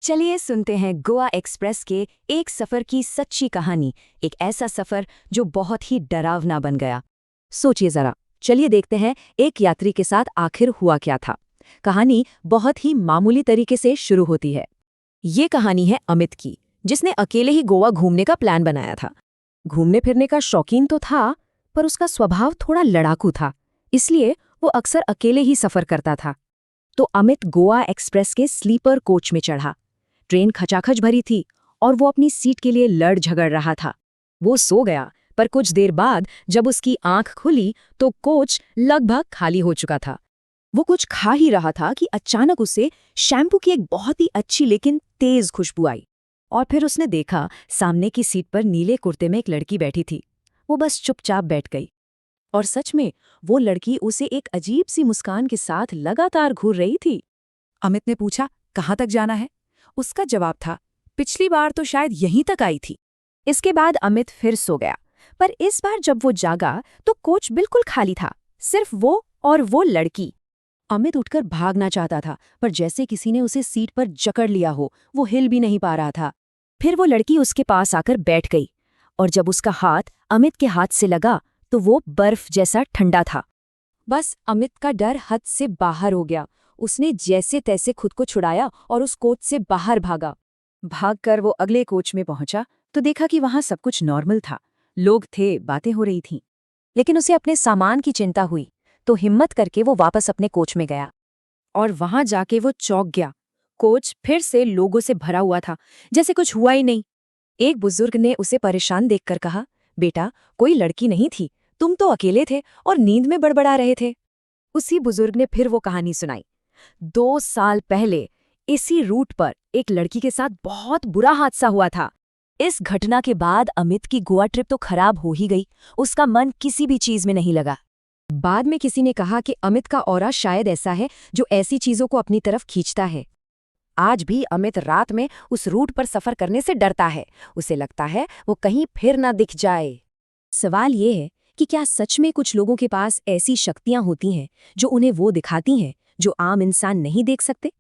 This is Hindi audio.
चलिए सुनते हैं गोवा एक्सप्रेस के एक सफर की सच्ची कहानी। एक ऐसा सफर जो बहुत ही डरावना बन गया। सोचिए जरा, चलिए देखते हैं एक यात्री के साथ आखिर हुआ क्या था। कहानी बहुत ही मामूली तरीके से शुरू होती है। ये कहानी है अमित की, जिसने अकेले ही गोवा घूमने का प्लान बनाया था। घूमने फिरने का शौकीन तो था, पर उसका स्वभाव थोड़ा लड़ाकू था, इसलिए वो अक्सर अकेले ही सफर करता था। तो अमित गोवा एक्सप्रेस के स्लीपर कोच में चढ़ा। ट्रेन खचाखच भरी थी और वो अपनी सीट के लिए लड़ झगड़ रहा था। वो सो गया, पर कुछ देर बाद जब उसकी आंख खुली तो कोच लगभग खाली हो चुका था। वो कुछ खा ही रहा था कि अचानक उसे शैम्पू की एक बहुत ही अच्छी लेकिन तेज खुशबू आई। और फिर उसने देखा, सामने की सीट पर नीले कुर्ते में एक लड़की बैठी थी। वो बस चुपचाप बैठ गई। और सच में वो लड़की उसे एक अजीब सी मुस्कान के साथ लगातार घूर रही थी। अमित ने पूछा, कहाँ तक जाना है? उसका जवाब था, पिछली बार तो शायद यहीं तक आई थी। इसके बाद अमित फिर सो गया, पर इस बार जब वो जागा तो कोच बिल्कुल खाली था, सिर्फ वो और वो लड़की। अमित उठकर भागना चाहता था, पर जैसे किसी ने उसे सीट पर जकड़ लिया हो, वो हिल भी नहीं पा रहा था। फिर वो लड़की उसके पास आकर बैठ गई, और जब उसका हाथ अमित के हाथ से लगा तो वो बर्फ जैसा ठंडा था। बस अमित का डर हद से बाहर हो गया। उसने जैसे तैसे खुद को छुड़ाया और उस कोच से बाहर भागा। भागकर वो अगले कोच में पहुंचा तो देखा कि वहां सब कुछ नॉर्मल था। लोग थे, बातें हो रही थीं। लेकिन उसे अपने सामान की चिंता हुई, तो हिम्मत करके वो वापस अपने कोच में गया। और वहां जाके वो चौंक गया। कोच फिर से लोगों से भरा हुआ था, जैसे कुछ हुआ ही नहीं। एक बुजुर्ग ने उसे परेशान देखकर कहा, बेटा, कोई लड़की नहीं थी, तुम तो अकेले थे और नींद में बड़बड़ा रहे थे। उसी बुजुर्ग ने फिर वो कहानी सुनाई। 2 साल पहले इसी रूट पर एक लड़की के साथ बहुत बुरा हादसा हुआ था। इस घटना के बाद अमित की गोवा ट्रिप तो खराब हो ही गई। उसका मन किसी भी चीज में नहीं लगा। बाद में किसी ने कहा कि अमित का ऑरा शायद ऐसा है जो ऐसी चीजों को अपनी तरफ खींचता है। आज भी अमित रात में उस रूट पर सफर करने से डरता है। उसे लगता है वो कहीं फिर ना दिख जाए। सवाल ये है कि क्या सच में कुछ लोगों के पास ऐसी शक्तियां होती हैं जो उन्हें वो दिखाती हैं जो आम इंसान नहीं देख सकते?